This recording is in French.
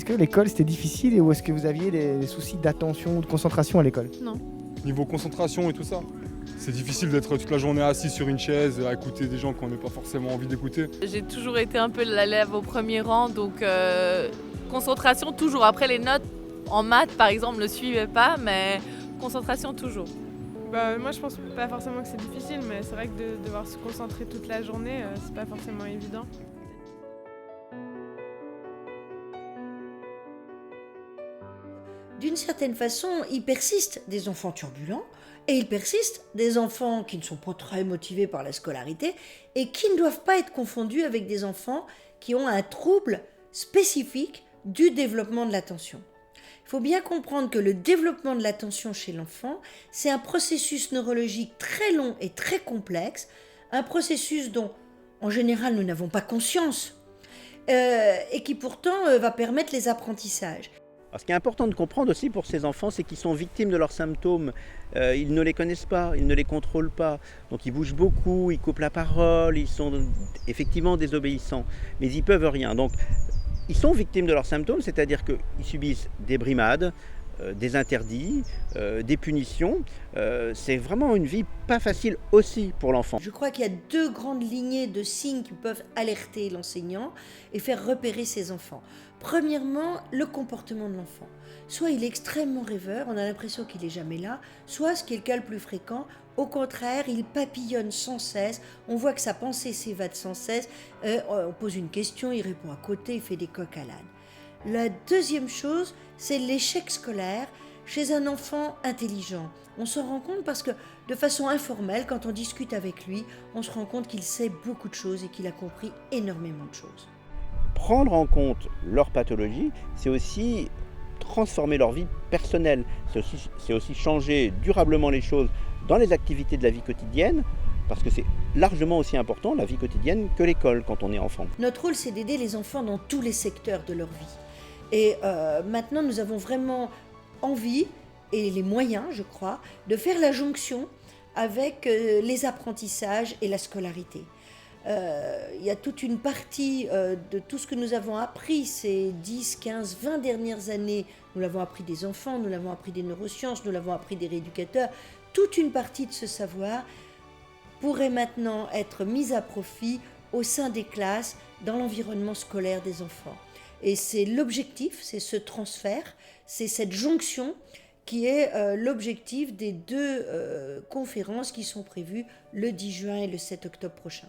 que l'école c'était difficile ou est-ce que vous aviez des soucis d'attention ou de concentration à l'école? Non. Niveau concentration et tout ça, c'est difficile d'être toute la journée assis sur une chaise à écouter des gens qu'on n'a pas forcément envie d'écouter. J'ai toujours été un peu l'élève au premier rang, donc concentration toujours. Après les notes en maths par exemple ne suivaient pas, mais concentration toujours. Moi je pense pas forcément que c'est difficile, mais c'est vrai que de devoir se concentrer toute la journée, c'est pas forcément évident. D'une certaine façon, il persiste des enfants turbulents et il persiste des enfants qui ne sont pas très motivés par la scolarité et qui ne doivent pas être confondus avec des enfants qui ont un trouble spécifique du développement de l'attention. Il faut bien comprendre que le développement de l'attention chez l'enfant, c'est un processus neurologique très long et très complexe, un processus dont, en général, nous n'avons pas conscience et qui pourtant va permettre les apprentissages. Alors, ce qui est important de comprendre aussi pour ces enfants, c'est qu'ils sont victimes de leurs symptômes. Ils ne les connaissent pas, ils ne les contrôlent pas. Donc ils bougent beaucoup, ils coupent la parole, ils sont effectivement désobéissants. Mais ils ne peuvent rien. Donc ils sont victimes de leurs symptômes, c'est-à-dire qu'ils subissent des brimades, des interdits, des punitions. C'est vraiment une vie pas facile aussi pour l'enfant. Je crois qu'il y a deux grandes lignées de signes qui peuvent alerter l'enseignant et faire repérer ses enfants. Premièrement, le comportement de l'enfant. Soit il est extrêmement rêveur, on a l'impression qu'il n'est jamais là, soit, ce qui est le cas le plus fréquent, au contraire, il papillonne sans cesse, on voit que sa pensée s'évade sans cesse, on pose une question, il répond à côté, il fait des coqs à l'âne. La deuxième chose, c'est l'échec scolaire chez un enfant intelligent. On s'en rend compte parce que, de façon informelle, quand on discute avec lui, on se rend compte qu'il sait beaucoup de choses et qu'il a compris énormément de choses. Prendre en compte leur pathologie, c'est aussi transformer leur vie personnelle. C'est aussi changer durablement les choses dans les activités de la vie quotidienne, parce que c'est largement aussi important, la vie quotidienne, que l'école quand on est enfant. Notre rôle, c'est d'aider les enfants dans tous les secteurs de leur vie. Et maintenant, nous avons vraiment envie, et les moyens, je crois, de faire la jonction avec les apprentissages et la scolarité. Il y a toute une partie de tout ce que nous avons appris ces 10, 15, 20 dernières années. Nous l'avons appris des enfants, nous l'avons appris des neurosciences, nous l'avons appris des rééducateurs. Toute une partie de ce savoir pourrait maintenant être mise à profit au sein des classes, dans l'environnement scolaire des enfants. Et c'est l'objectif, c'est ce transfert, c'est cette jonction qui est l'objectif des deux conférences qui sont prévues le 10 juin et le 7 octobre prochain.